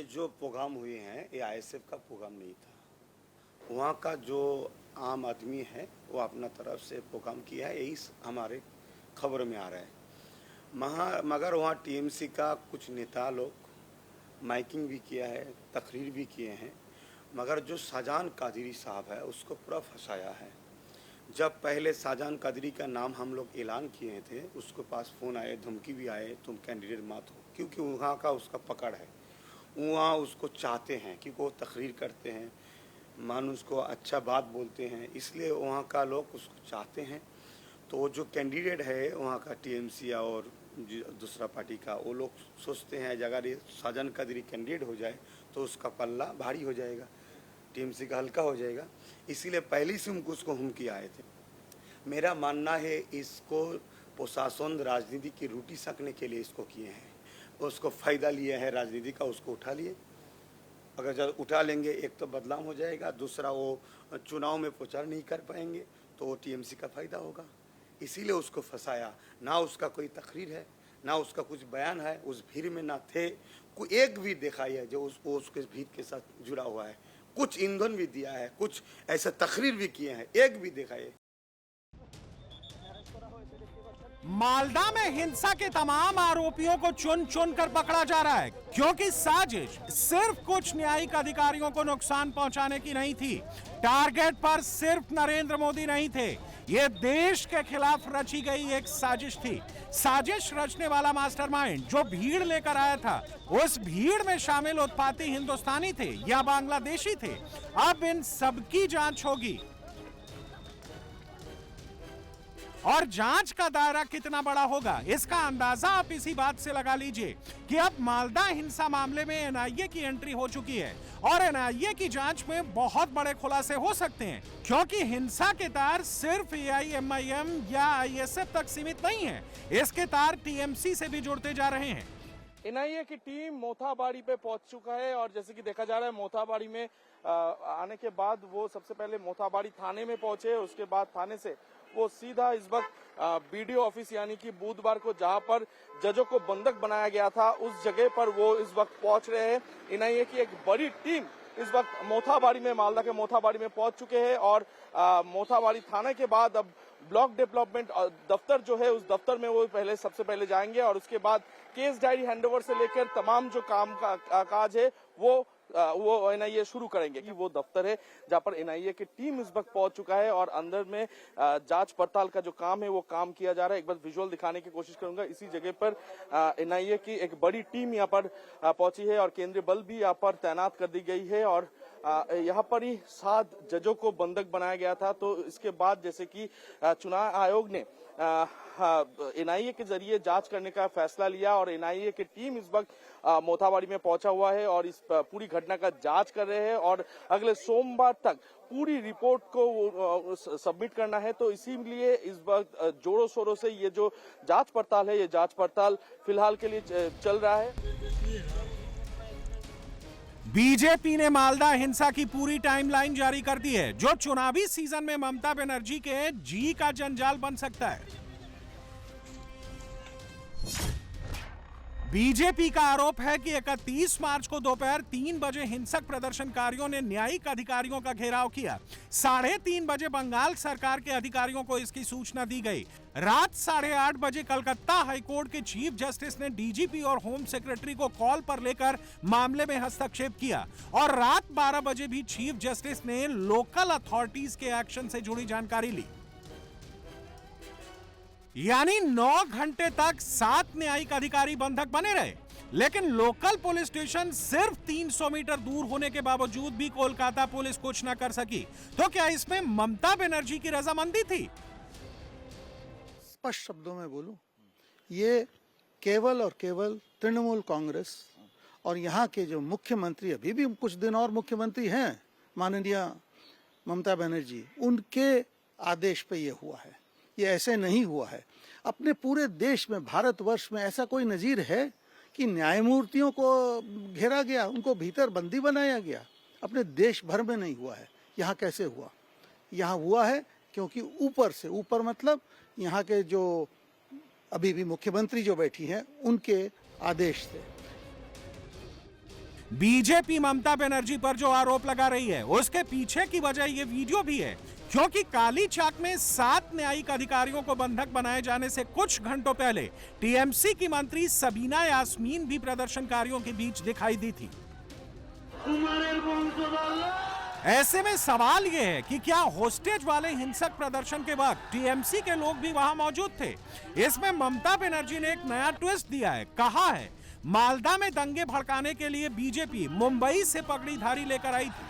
जो प्रोग्राम हुए हैं ये आईएसएफ का प्रोग्राम नहीं था। वहाँ का जो आम आदमी है वो अपना तरफ से प्रोग्राम किया है, यही हमारे खबर में आ रहा है। मगर वहाँ टीएमसी का कुछ नेता लोग माइकिंग भी किया है, तकरीर भी किए हैं, मगर जो शाहजहां कादरी साहब है उसको पूरा फंसाया है। जब पहले शाहजहां कादरी का नाम हम लोग ऐलान किए थे, उसके पास फ़ोन आए, धमकी भी आए, तुम कैंडिडेट मत हो, क्योंकि वहाँ का उसका पकड़ है। वहाँ उसको चाहते हैं क्योंकि वो तकरीर करते हैं, मानुस को अच्छा बात बोलते हैं, इसलिए वहाँ का लोग उसको चाहते हैं। तो जो कैंडिडेट है वहाँ का टीएमसी और दूसरा पार्टी का, वो लोग सोचते हैं अगर ये शाहजहां कादरी कैंडिडेट हो जाए तो उसका पल्ला भारी हो जाएगा, टीएमसी का हल्का हो जाएगा, इसीलिए पहले से उसको हुमकी आए थे। मेरा मानना है इसको प्रशासन राजनीति की रोटी सकने के लिए इसको किए हैं, उसको फ़ायदा लिए है राजनीति का, उसको उठा लिए। अगर जब उठा लेंगे एक तो बदलाव हो जाएगा, दूसरा वो चुनाव में प्रचार नहीं कर पाएंगे तो वो टीएमसी का फ़ायदा होगा, इसीलिए उसको फंसाया। ना उसका कोई तकरीर है, ना उसका कुछ बयान है, उस भीड़ में ना थे, कोई एक भी दिखाई है जो उसके भीड़ के साथ जुड़ा हुआ है, कुछ ईंधन भी दिया है, कुछ ऐसे तकरीर भी किए हैं, एक भी दिखाए। मालदा में हिंसा के तमाम आरोपियों को चुन चुन कर पकड़ा जा रहा है, क्योंकि साजिश सिर्फ कुछ न्यायिक अधिकारियों को नुकसान पहुंचाने की नहीं थी। टारगेट पर सिर्फ नरेंद्र मोदी नहीं थे, ये देश के खिलाफ रची गई एक साजिश थी। साजिश रचने वाला मास्टरमाइंड जो भीड़ लेकर आया था, उस भीड़ में शामिल उत्पाती हिंदुस्तानी थे या बांग्लादेशी थे। अब इन सबकी जांच होगी और जांच का दायरा कितना बड़ा होगा इसका अंदाजा आप इसी बात से लगा लीजिए कि अब मालदा हिंसा मामले में एनआईए की एंट्री हो चुकी है और एनआईए की जांच में बहुत बड़े खुलासे हो सकते हैं, क्योंकि हिंसा के तार सिर्फ एआईएमआईएम या आईएसएफ तक सीमित नहीं है, इसके तार टीएमसी से भी जुड़ते जा रहे हैं। एनआईए की टीम मोथाबाड़ी पे पहुंच चुका है और जैसे कि देखा जा रहा है मोथाबाड़ी में आने के बाद वो सबसे पहले मोथाबाड़ी थाने में पहुंचे, उसके बाद थाने से वो सीधा इस वक्त बीडीओ ऑफिस यानी कि बुधवार को जहां पर जजों को बंधक बनाया गया था उस जगह पर वो इस वक्त पहुंच रहे हैं। एनआईए की एक बड़ी टीम इस वक्त मोथाबाड़ी में, मालदा के मोथाबाड़ी में पहुंच चुके हैं और मोथाबाड़ी थाने के बाद अब ब्लॉक डेवलपमेंट दफ्तर जो है उस दफ्तर में वो सबसे पहले जाएंगे और उसके बाद केस डायरी हैंडओवर से लेकर तमाम जो काम का काज है वो एनआईए शुरू करेंगे। कि वो दफ्तर है जहां पर एनआईए की टीम इस वक्त पहुंच चुका है और अंदर में जांच पड़ताल का जो काम है वो काम किया जा रहा है। एक बार विजुअल दिखाने की कोशिश करूंगा। इसी जगह पर एनआईए की एक बड़ी टीम यहाँ पर पहुंची है और केंद्रीय बल भी यहाँ पर तैनात कर दी गई है और यहाँ पर ही 7 जजों को बंधक बनाया गया था। तो इसके बाद जैसे कि चुनाव आयोग ने एनआईए के जरिए जांच करने का फैसला लिया और एनआईए की टीम इस वक्त मोथाबाड़ी में पहुंचा हुआ है और इस पूरी घटना का जांच कर रहे हैं और अगले सोमवार तक पूरी रिपोर्ट को सबमिट करना है। तो इसीलिए इस वक्त जोरों शोरों से ये जो जांच पड़ताल है, ये जांच पड़ताल फिलहाल के लिए चल रहा है। बीजेपी ने मालदा हिंसा की पूरी टाइमलाइन जारी कर दी है, जो चुनावी सीजन में ममता बनर्जी के जी का जंजाल बन सकता है। बीजेपी का आरोप है कि 31 मार्च को दोपहर 3 बजे हिंसक प्रदर्शनकारियों ने न्यायिक अधिकारियों का घेराव किया। 3:30 बजे बंगाल सरकार के अधिकारियों को इसकी सूचना दी गई। रात 8:30 बजे कलकत्ता हाईकोर्ट के चीफ जस्टिस ने डीजीपी और होम सेक्रेटरी को कॉल पर लेकर मामले में हस्तक्षेप किया और रात 12 बजे भी चीफ जस्टिस ने लोकल अथॉरिटीज के एक्शन से जुड़ी जानकारी ली। यानी 9 घंटे तक 7 न्यायिक अधिकारी बंधक बने रहे, लेकिन लोकल पुलिस स्टेशन सिर्फ 300 मीटर दूर होने के बावजूद भी कोलकाता पुलिस कुछ न कर सकी। तो क्या इसमें ममता बनर्जी की रजामंदी थी? स्पष्ट शब्दों में बोलूं, ये केवल और केवल तृणमूल कांग्रेस और यहाँ के जो मुख्यमंत्री, अभी भी कुछ दिन और मुख्यमंत्री हैं, माननीय ममता बनर्जी, उनके आदेश पे ये हुआ है। ये ऐसे नहीं हुआ है। अपने पूरे देश में, भारतवर्ष में ऐसा कोई नजीर है कि न्यायमूर्तियों को घेरा गया, उनको भीतर बंदी बनाया गया? अपने देश भर में नहीं हुआ है। यहाँ कैसे हुआ? यहाँ हुआ है क्योंकि ऊपर से, ऊपर मतलब यहाँ के जो अभी भी मुख्यमंत्री जो बैठी हैं उनके आदेश थे। बीजेपी ममता बनर्जी पर जो आरोप लगा रही है उसके पीछे की वजह ये वीडियो भी है, क्योंकि काली चाक में 7 न्यायिक अधिकारियों को बंधक बनाए जाने से कुछ घंटों पहले टीएमसी की मंत्री सबीना यास्मीन भी प्रदर्शनकारियों के बीच दिखाई दी थी। ऐसे में सवाल यह है कि क्या होस्टेज वाले हिंसक प्रदर्शन के वक्त टीएमसी के लोग भी वहां मौजूद थे? इसमें ममता बनर्जी ने एक नया ट्विस्ट दिया है। कहा है मालदा में दंगे भड़काने के लिए बीजेपी मुंबई से पगड़ीधारी लेकर आई थी।